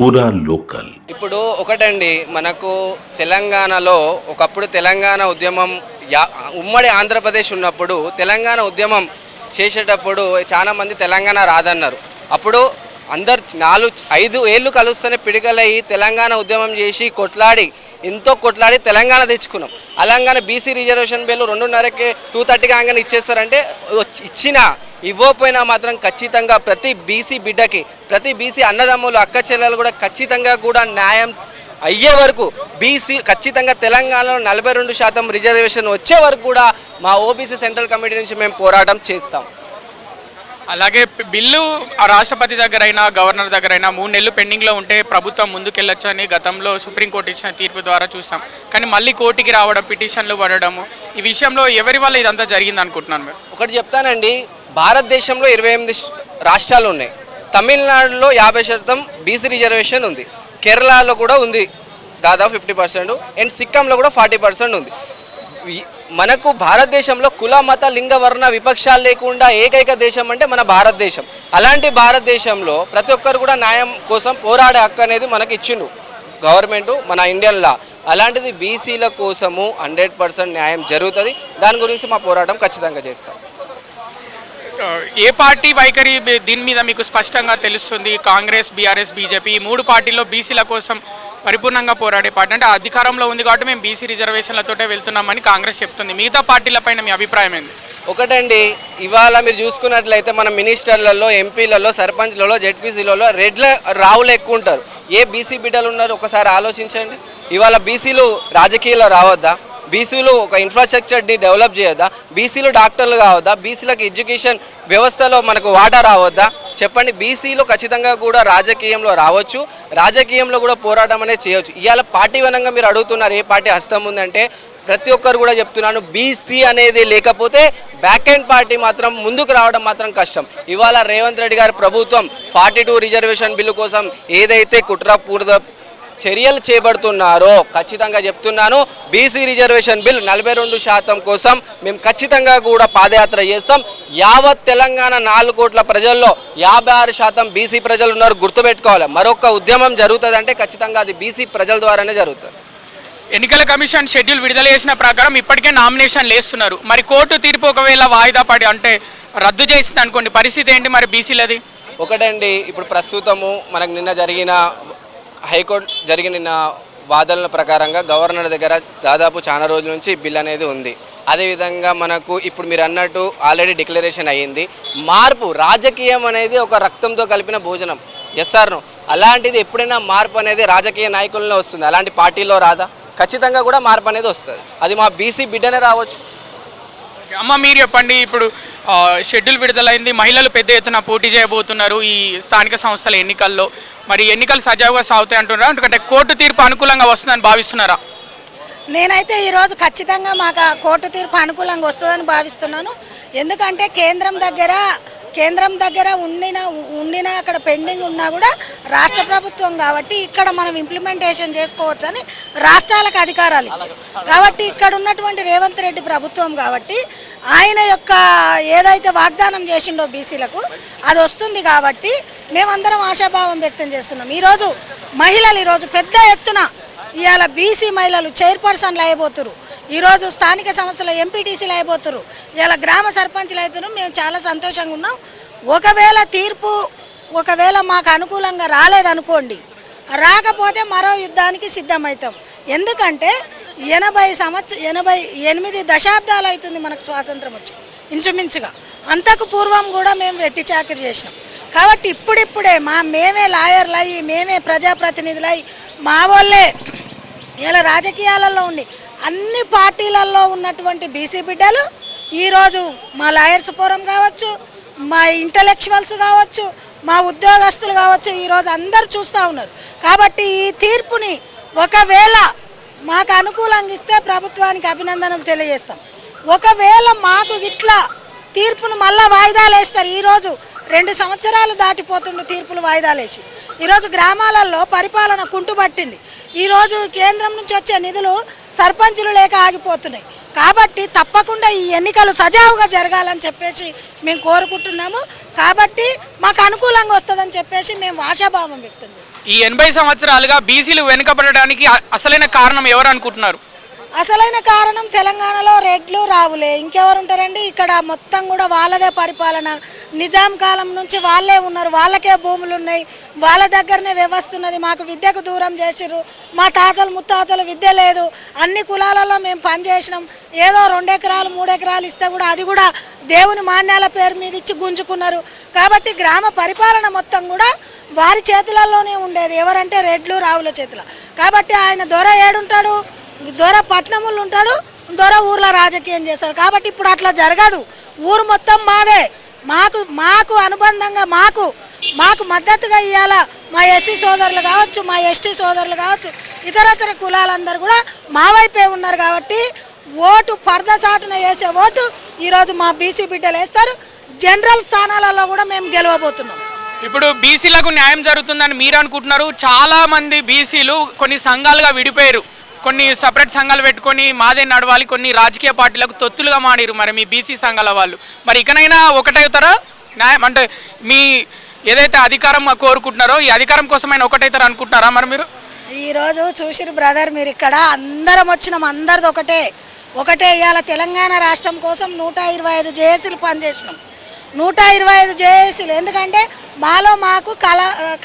పూరా లోకల్. ఇప్పుడు ఒకటండి, మనకు తెలంగాణలో ఒకప్పుడు తెలంగాణ ఉద్యమం ఉమ్మడి ఆంధ్రప్రదేశ్ ఉన్నప్పుడు తెలంగాణ ఉద్యమం చేసేటప్పుడు చాలామంది తెలంగాణ రాదన్నారు. అప్పుడు అందరు 4-5 ఏళ్ళు కలుస్తూనే పిడిగలయ్యి తెలంగాణ ఉద్యమం చేసి ఎంతో కొట్లాడి తెలంగాణ తెచ్చుకున్నాం. అలాగానే బీసీ రిజర్వేషన్ బిల్లు 2:30కి 2:30 కాగానే ఇచ్చేస్తారంటే ఇవ్వకపోయినా మాత్రం ఖచ్చితంగా ప్రతి బీసీ బిడ్డకి, ప్రతి బీసీ అన్నదమ్ములు అక్క చెల్లెలు కూడా ఖచ్చితంగా కూడా న్యాయం అయ్యే వరకు బీసీ ఖచ్చితంగా తెలంగాణలో 42% రిజర్వేషన్ వచ్చే వరకు కూడా మా ఓబీసీ సెంట్రల్ కమిటీ నుంచి మేము పోరాటం చేస్తాం. అలాగే బిల్లు రాష్ట్రపతి దగ్గర అయినా గవర్నర్ దగ్గర అయినా 3 నెలలు పెండింగ్లో ఉంటే ప్రభుత్వం ముందుకెళ్ళొచ్చు అని గతంలో సుప్రీంకోర్టు ఇచ్చిన తీర్పు ద్వారా చూసాం. కానీ మళ్ళీ కోర్టుకి రావడం, పిటిషన్లు పడడము, ఈ విషయంలో ఎవరి వల్ల ఇదంతా జరిగింది అనుకుంటున్నాను మీరు? ఒకటి చెప్తానండి, భారతదేశంలో 28 రాష్ట్రాలు ఉన్నాయి. తమిళనాడులో 50% బీసీ రిజర్వేషన్ ఉంది. కేరళలో కూడా ఉంది దాదాపు 50%, అండ్ సిక్కింలో కూడా 40% ఉంది. మనకు భారతదేశంలో కుల మత లింగ వర్ణ విపక్షాలు లేకుండా ఏకైక దేశం అంటే మన భారతదేశం. అలాంటి భారతదేశంలో ప్రతి ఒక్కరు కూడా న్యాయం కోసం పోరాడే హక్కు అనేది మనకి ఇచ్చిండు గవర్నమెంట్, మన ఇండియన్ లా. అలాంటిది బీసీల కోసము 100% న్యాయం జరుగుతుంది. దాని గురించి మా పోరాటం ఖచ్చితంగా చేస్తాం. ఏ పార్టీ వైఖరి దీని మీద మీకు స్పష్టంగా తెలుస్తుంది? కాంగ్రెస్, బీఆర్ఎస్, బీజేపీ ఈ 3 పార్టీల్లో బీసీల కోసం పరిపూర్ణంగా పోరాడే పార్టీ అంటే అధికారంలో ఉంది కాబట్టి మేము బీసీ రిజర్వేషన్లతోటే వెళ్తున్నామని కాంగ్రెస్ చెప్తుంది. మిగతా పార్టీలపైన మీ అభిప్రాయం ఏంది? ఒకటండి, ఇవాళ మీరు చూసుకున్నట్లయితే మన మినిస్టర్లలో, ఎంపీలలో, సర్పంచ్లలో, జెడ్పీసీలలో రెడ్ల రావులు ఎక్కువ ఉంటారు. ఏ బీసీ బిడ్డలు ఉన్నారు ఒకసారి ఆలోచించండి. ఇవాళ బీసీలు రాజకీయాల్లో రావద్దా? బీసీలు ఒక ఇన్ఫ్రాస్ట్రక్చర్ని డెవలప్ చేయొద్దా? బీసీలు డాక్టర్లు కావద్దా? బీసీలకు ఎడ్యుకేషన్ వ్యవస్థలో మనకు వాటా రావద్దా? చెప్పండి. బీసీలు ఖచ్చితంగా కూడా రాజకీయంలో రావచ్చు, రాజకీయంలో కూడా పోరాటం అనేది చేయవచ్చు. ఇవాళ పార్టీ వనంగా మీరు అడుగుతున్నారు ఏ పార్టీ హస్తం ఉందంటే, ప్రతి ఒక్కరు కూడా చెప్తున్నాను, బీసీ అనేది లేకపోతే బ్యాక్ ఎండ్ పార్టీ మాత్రం ముందుకు రావడం మాత్రం కష్టం. ఇవాళ రేవంత్ రెడ్డి గారి ప్రభుత్వం 42 రిజర్వేషన్ బిల్లు కోసం ఏదైతే కుట్రపూరిత చర్యలు చేపడుతున్నారో ఖచ్చితంగా చెప్తున్నాను, బీసీ రిజర్వేషన్ బిల్ 42% కోసం మేము ఖచ్చితంగా కూడా పాదయాత్ర చేస్తాం. యావత్ తెలంగాణ 4 కోట్ల ప్రజల్లో 56% బీసీ ప్రజలు ఉన్నారు, గుర్తుపెట్టుకోవాలి. మరొక ఉద్యమం జరుగుతుందంటే ఖచ్చితంగా అది బీసీ ప్రజల ద్వారానే జరుగుతుంది. ఎన్నికల కమిషన్ షెడ్యూల్ విడుదల చేసిన ప్రకారం ఇప్పటికే నామినేషన్లు వేస్తున్నారు. మరి కోర్టు తీర్పు ఒకవేళ వాయిదా పడి అంటే రద్దు చేసింది అనుకోండి, పరిస్థితి ఏంటి మరి బీసీలది? ఒకటండి, ఇప్పుడు ప్రస్తుతము మనకు నిన్న జరిగిన హైకోర్టు నిన్న వాదనల ప్రకారంగా గవర్నర్ దగ్గర దాదాపు చాలా రోజుల నుంచి బిల్ అనేది ఉంది. అదేవిధంగా మనకు ఇప్పుడు మీరు అన్నట్టు ఆల్రెడీ డిక్లరేషన్ అయ్యింది. మార్పు, రాజకీయం అనేది ఒక రక్తంతో కలిపిన భోజనం. ఎస్ఆర్ను అలాంటిది ఎప్పుడైనా మార్పు అనేది రాజకీయ నాయకుల్లో వస్తుంది, అలాంటి పార్టీలో రాదా? ఖచ్చితంగా కూడా మార్పు అనేది వస్తుంది. అది మా బీసీ బిడ్డనే రావచ్చు. అమ్మ మీరు చెప్పండి, ఇప్పుడు షెడ్యూల్ విడుదలైంది, మహిళలు పెద్ద ఎత్తున పోటీ చేయబోతున్నారు ఈ స్థానిక సంస్థల ఎన్నికల్లో. మరి ఎన్నికలు సజావుగా సాగుతాయి అంటున్నారా, ఎందుకంటే కోర్టు తీర్పు అనుకూలంగా వస్తుందని భావిస్తున్నారా? నేనైతే ఈరోజు ఖచ్చితంగా మాకు కోర్టు తీర్పు అనుకూలంగా వస్తుందని భావిస్తున్నాను. ఎందుకంటే కేంద్రం దగ్గర ఉండిన అక్కడ పెండింగ్ ఉన్నా కూడా రాష్ట్ర ప్రభుత్వం కాబట్టి ఇక్కడ మనం ఇంప్లిమెంటేషన్ చేసుకోవచ్చని రాష్ట్రాలకు అధికారాలు ఇచ్చారు. కాబట్టి ఇక్కడ ఉన్నటువంటి రేవంత్ రెడ్డి ప్రభుత్వం కాబట్టి ఆయన యొక్క ఏదైతే వాగ్దానం చేసిండో బీసీలకు అది వస్తుంది. కాబట్టి మేమందరం ఆశాభావం వ్యక్తం చేస్తున్నాం. ఈరోజు మహిళలు పెద్ద ఎత్తున ఇవాళ బీసీ మహిళలు చైర్పర్సన్లు అయిపోతున్నారు. ఈరోజు స్థానిక సంస్థల ఎంపీటీసీలు అయిపోతున్నారు, ఇలా గ్రామ సర్పంచ్లు అవుతున్నారు. మేము చాలా సంతోషంగా ఉన్నాం. ఒకవేళ మాకు అనుకూలంగా రాలేదనుకోండి, రాకపోతే మరో యుద్ధానికి సిద్ధమవుతాం. ఎందుకంటే 88 దశాబ్దాలు అవుతుంది మనకు స్వాతంత్రం వచ్చి, ఇంచుమించుగా. అంతకు పూర్వం కూడా మేము వెట్టి చాకరీ చేసినాం. కాబట్టి ఇప్పుడిప్పుడే మేమే లాయర్లు అయ్యి, మేమే ప్రజాప్రతినిధులు అయ్యి, మా వాళ్ళే ఇలా రాజకీయాలలో ఉండి అన్ని పార్టీలలో ఉన్నటువంటి బీసీ బిడ్డలు ఈరోజు మా లాయర్స్ ఫోరం కావచ్చు, మా ఇంటలెక్చువల్స్ కావచ్చు, మా ఉద్యోగస్తులు కావచ్చు, ఈరోజు అందరు చూస్తూ ఉన్నారు. కాబట్టి ఈ తీర్పుని ఒకవేళ మాకు అనుకూలంగా ఇస్తే ప్రభుత్వానికి అభినందనలు తెలియజేస్తాం. ఒకవేళ మాకు ఇట్లా తీర్పును మళ్ళా వాయిదాలు వేస్తారు. ఈరోజు 2 సంవత్సరాలు దాటిపోతుండే తీర్పులు వాయిదాలు వేసి ఈరోజు గ్రామాలలో పరిపాలన కుంటుపట్టింది. ఈరోజు కేంద్రం నుంచి వచ్చే నిధులు సర్పంచులు లేక ఆగిపోతున్నాయి. కాబట్టి తప్పకుండా ఈ ఎన్నికలు సజావుగా జరగాలని చెప్పేసి మేము కోరుకుంటున్నాము. కాబట్టి మాకు అనుకూలంగా వస్తుందని చెప్పేసి మేము ఆశాభావం వ్యక్తం చేస్తాం. ఈ 80 సంవత్సరాలుగా బీసీలు వెనుకబడడానికి అసలైన కారణం ఎవరు అనుకుంటున్నారు? అసలైన కారణం తెలంగాణలో రెడ్లు రావులే, ఇంకెవరు ఉంటారండి? ఇక్కడ మొత్తం కూడా వాళ్ళదే పరిపాలన. నిజాం కాలం నుంచి వాళ్ళే ఉన్నారు, వాళ్ళకే భూములు ఉన్నాయి, వాళ్ళ దగ్గరనే వ్యవస్థ ఉన్నది. మాకు విద్యకు దూరం చేసిర్రు. మా తాతలు ముత్తాతలు విద్య లేదు. అన్ని కులాలలో మేము పనిచేసినాం. ఏదో 2 ఎకరాలు 3 ఎకరాలు ఇస్తే కూడా అది కూడా దేవుని మాన్యాల పేరు మీద ఇచ్చి గుంజుకున్నారు. కాబట్టి గ్రామ పరిపాలన మొత్తం కూడా వారి చేతులలోనే ఉండేది. ఎవరంటే రెడ్లు రావుల చేతుల. కాబట్టి ఆయన దొర ఏడుంటాడు, దొర పట్నములు ఉంటాడు, దొర ఊర్లో రాజకీయం చేస్తాడు. కాబట్టి ఇప్పుడు అట్లా జరగదు. ఊరు మొత్తం మాదే. మాకు అనుబంధంగా మాకు మద్దతుగా ఇవ్వాల మా ఎస్సీ సోదరులు కావచ్చు, మా ఎస్టీ సోదరులు కావచ్చు, ఇతరతర కులాలందరూ కూడా మా వైపే ఉన్నారు. కాబట్టి ఓటు పర్దసాటున వేసే ఓటు ఈరోజు మా బీసీ బిడ్డలు వేస్తారు. జనరల్ స్థానాలలో కూడా మేము గెలవబోతున్నాం. ఇప్పుడు బీసీలకు న్యాయం జరుగుతుందని మీరు అనుకుంటున్నారు. చాలా మంది బీసీలు కొన్ని సంఘాలుగా విడిపోయారు, కొన్ని సపరేట్ సంఘాలు పెట్టుకొని మాదే నడవాలి, కొన్ని రాజకీయ పార్టీలకు తొత్తులుగా మాడిరు. మరి మీ బీసీ సంఘాల వాళ్ళు మరి ఇకనైనా ఒకటవుతారా? న్యాయం అంటే మీ ఏదైతే అధికారం కోరుకుంటున్నారో ఈ అధికారం కోసమైనా ఒకటవుతారా అనుకుంటున్నారా? మరి మీరు ఈరోజు చూసిరు బ్రదర్, మీరు ఇక్కడ అందరం వచ్చినాం, అందరిది ఒకటే ఇవాళ తెలంగాణ రాష్ట్రం కోసం 125 జేఏసీలు పనిచేసినాం. 125 జేఏసీలు. ఎందుకంటే మాకు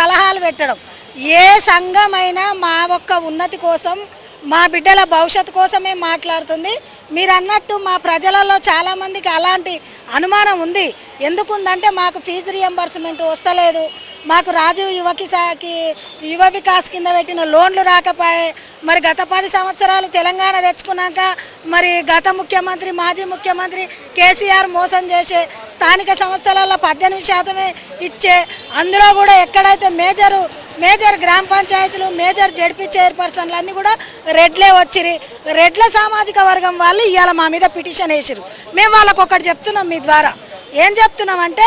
కలహాలు పెట్టడం. ఏ సంఘమైనా మా ఒక్క ఉన్నతి కోసం, మా బిడ్డల భవిష్యత్తు కోసమే మాట్లాడుతుంది. మీరు అన్నట్టు మా ప్రజలలో చాలామందికి అలాంటి అనుమానం ఉంది. ఎందుకుందంటే మాకు ఫీజు రియంబర్స్మెంట్ వస్తలేదు, మాకు రాజీవ్ యువ వికాస్ కింద పెట్టిన లోన్లు రాకపోయాయి. మరి గత 10 సంవత్సరాలు తెలంగాణ తెచ్చుకున్నాక మరి గత ముఖ్యమంత్రి మాజీ ముఖ్యమంత్రి కేసీఆర్ మోసం చేసే స్థానిక సంస్థలలో 18% ఇచ్చే, అందులో కూడా ఎక్కడైతే మేజర్ గ్రామ పంచాయతీలు, మేజర్ జడ్పీ చైర్పర్సన్లు అన్నీ కూడా రెడ్లే వచ్చిరి. రెడ్ల సామాజిక వర్గం వాళ్ళు ఇవాళ మా మీద పిటిషన్ వేసిరు. మేము వాళ్ళకు ఒకటి చెప్తున్నాం, మీ ద్వారా ఏం చెప్తున్నామంటే,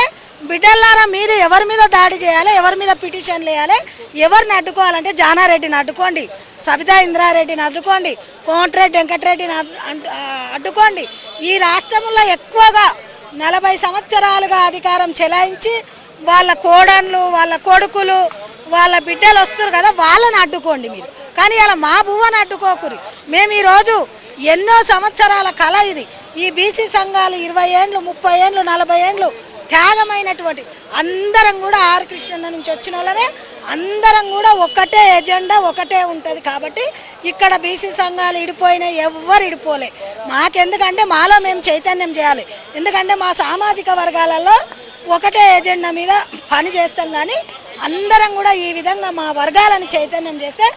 బిడ్డలారా మీరు ఎవరి మీద దాడి చేయాలి, ఎవరి మీద పిటిషన్లు వేయాలి, ఎవరిని అడ్డుకోవాలంటే జానారెడ్డిని అడ్డుకోండి, సబితా ఇంద్రారెడ్డిని అడ్డుకోండి, కోమటిరెడ్డి వెంకటరెడ్డిని అడ్డుకోండి. ఈ రాష్ట్రంలో ఎక్కువగా 40 సంవత్సరాలుగా అధికారం చెలాయించి వాళ్ళ కోడన్లు, వాళ్ళ కొడుకులు, వాళ్ళ బిడ్డలు వస్తారు కదా, వాళ్ళని అడ్డుకోండి మీరు. కానీ ఇలా మా భూవని అడ్డుకోకురి. మేము ఈరోజు ఎన్నో సంవత్సరాల కళ ఇది. ఈ బీసీ సంఘాలు 20 ఏళ్ళు 30 ఏళ్ళు 40 ఏళ్ళు త్యాగమైనటువంటి అందరం కూడా ఆర్ కృష్ణన్న నుంచి వచ్చిన వాళ్ళమే. అందరం కూడా ఒకటే ఎజెండా, ఒకటే ఉంటుంది. కాబట్టి ఇక్కడ బీసీ సంఘాలు ఇడిపోయినా ఎవ్వరు ఇడిపోలే. మాకెందుకంటే మాలో మేము చైతన్యం చేయాలి. ఎందుకంటే మా సామాజిక వర్గాలలో ఒకటే ఎజెండా మీద పని చేస్తాం. కానీ అందరం కూడా ఈ విధంగా మా వర్గాలను చైతన్యం చేస్తే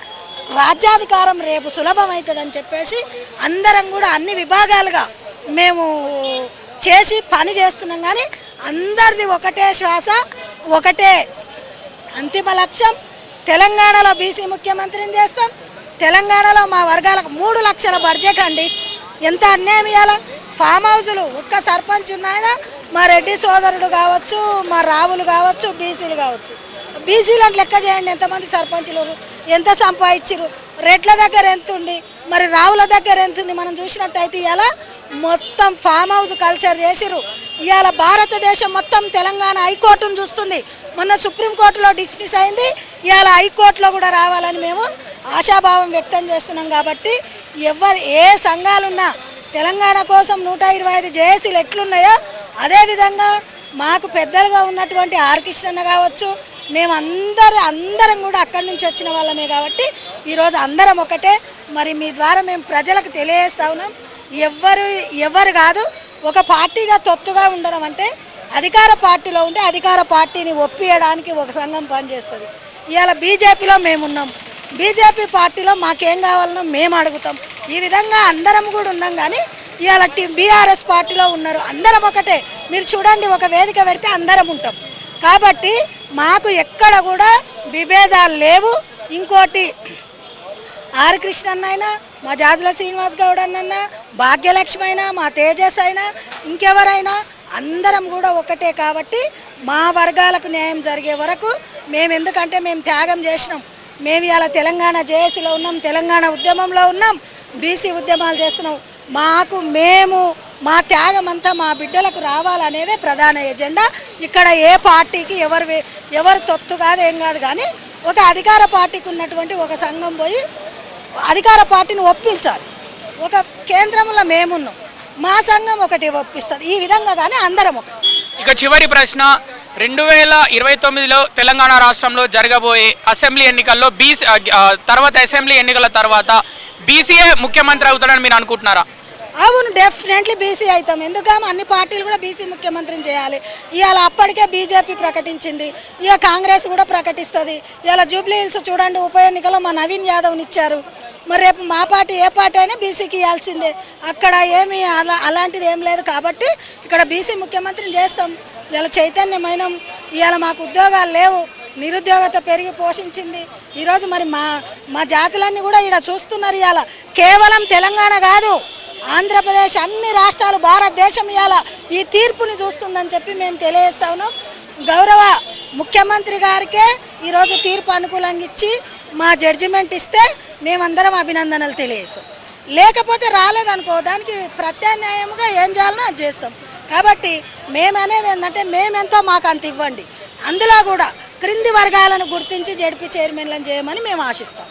రాజ్యాధికారం రేపు సులభమవుతుందని చెప్పేసి అందరం కూడా అన్ని విభాగాలుగా మేము చేసి పని చేస్తున్నాం. కానీ అందరిది ఒకటే శ్వాస, ఒకటే అంతిమ లక్ష్యం. తెలంగాణలో బీసీ ముఖ్యమంత్రిని చేస్తాం. తెలంగాణలో మా వర్గాలకు 3 లక్షల బడ్జెట్ అండి. ఎంత అన్యాయం ఇవ్వాలా? ఫామ్ హౌజులు ఒక్క సర్పంచ్ ఉన్నాయన, మా రెడ్డి సోదరుడు కావచ్చు, మా రావులు కావచ్చు, బీసీలు కావచ్చు. బీసీలను లెక్క చేయండి, ఎంతమంది సర్పంచులు, ఎంత సంపాదించారు, రెడ్ల దగ్గర ఎంత ఉంది, మరి రావుల దగ్గర ఎంత ఉంది. మనం చూసినట్టయితే ఇవాళ మొత్తం ఫామ్ హౌస్ కల్చర్ చేసిరు. ఇవాళ భారతదేశం మొత్తం తెలంగాణ హైకోర్టును చూస్తుంది. మొన్న సుప్రీంకోర్టులో డిస్మిస్ అయింది, ఇవాళ హైకోర్టులో కూడా రావాలని మేము ఆశాభావం వ్యక్తం చేస్తున్నాం. కాబట్టి ఏ సంఘాలున్నా తెలంగాణ కోసం 125 జేఏసీలు ఎట్లున్నాయో అదేవిధంగా మాకు పెద్దలుగా ఉన్నటువంటి ఆర్ కృష్ణన్న కావచ్చు, మేము అందరం కూడా అక్కడి నుంచి వచ్చిన వాళ్ళమే. కాబట్టి ఈరోజు అందరం ఒకటే. మరి మీ ద్వారా మేము ప్రజలకు తెలియజేస్తా ఉన్నాం, ఎవరు కాదు ఒక పార్టీగా తొత్తుగా ఉండడం అంటే అధికార పార్టీలో ఉంటే అధికార పార్టీని ఒప్పియడానికి ఒక సంఘం పనిచేస్తుంది. ఇవాళ బీజేపీలో మేమున్నాం, బీజేపీ పార్టీలో మాకేం కావాలనో మేము అడుగుతాం. ఈ విధంగా అందరం కూడా ఉన్నాం. కానీ ఇవాళ బీఆర్ఎస్ పార్టీలో ఉన్నారు, అందరం ఒకటే. మీరు చూడండి, ఒక వేదిక పెడితే అందరం ఉంటాం. కాబట్టి మాకు ఎక్కడ కూడా విభేదాలు లేవు. ఇంకోటి ఆర్ కృష్ణన్న అయినా, మా జాజుల శ్రీనివాస్ గౌడ్ అన్న, భాగ్యలక్ష్మి అయినా, మా తేజస్ అయినా, ఇంకెవరైనా అందరం కూడా ఒకటే. కాబట్టి మా వర్గాలకు న్యాయం జరిగే వరకు ఎందుకంటే మేము త్యాగం చేసినాం. మేము ఇలా తెలంగాణ జేఏసీలో ఉన్నాం, తెలంగాణ ఉద్యమంలో ఉన్నాం, బీసీ ఉద్యమాలు చేస్తున్నాం. మేము మా త్యాగం అంతా మా బిడ్డలకు రావాలనేదే ప్రధాన ఎజెండా. ఇక్కడ ఏ పార్టీకి ఎవరు తొత్తు కాదు ఏం కాదు, కానీ ఒక అధికార పార్టీకి ఉన్నటువంటి ఒక సంఘం పోయి అధికార పార్టీని ఒప్పించాలి. ఒక కేంద్రంలో మేమున్నాం, మా సంఘం ఒకటి ఒప్పిస్తుంది, ఈ విధంగా కానీ అందరం ఒకటి. ఇక చివరి ప్రశ్న, 2029లో తెలంగాణ రాష్ట్రంలో జరగబోయే అసెంబ్లీ ఎన్నికల్లో తర్వాత అసెంబ్లీ ఎన్నికల తర్వాత బీసీఏ ముఖ్యమంత్రి అవుతాడని మీరు అనుకుంటున్నారా? అవును, డెఫినెట్లీ బీసీ అవుతాం. ఎందుకని అన్ని పార్టీలు కూడా బీసీ ముఖ్యమంత్రిని చేయాలి. ఇవాళ అప్పటికే బీజేపీ ప్రకటించింది, ఇక కాంగ్రెస్ కూడా ప్రకటిస్తుంది. ఇవాళ జూబ్లీ హిల్స్ చూడండి, ఉప ఎన్నికలో మా నవీన్ యాదవ్ని ఇచ్చారు. మరి రేపు మా పార్టీ ఏ పార్టీ అయినా బీసీకి ఇవ్వాల్సిందే. అక్కడ ఏమీ అలాంటిది ఏం లేదు. కాబట్టి ఇక్కడ బీసీ ముఖ్యమంత్రిని చేస్తాం. ఇవాళ చైతన్యమైన, ఇవాళ మాకు ఉద్యోగాలు లేవు, నిరుద్యోగత పెరిగి పోషించింది. ఈరోజు మరి మా జాతులన్నీ కూడా ఇక్కడ చూస్తున్నారు. ఇవాళ కేవలం తెలంగాణ కాదు, ఆంధ్రప్రదేశ్, అన్ని రాష్ట్రాలు, భారతదేశం ఇవాళ ఈ తీర్పుని చూస్తుందని చెప్పి మేము తెలియజేస్తా ఉన్నాం. గౌరవ ముఖ్యమంత్రి గారికే ఈరోజు తీర్పు అనుకూలంగా ఇచ్చి మా జడ్జిమెంట్ ఇస్తే మేమందరం అభినందనలు తెలియజేస్తాం. లేకపోతే రాలేదనుకో, దానికి ప్రత్యామ్నాయంగా ఏం చేయాలనో అది చేస్తాం. కాబట్టి మేమనేది ఏంటంటే, మేమెంతో మాకు అంత ఇవ్వండి, అందులో కూడా క్రింది వర్గాలను గుర్తించి జడ్పీ చైర్మన్లను చేయమని మేము ఆశిస్తాం.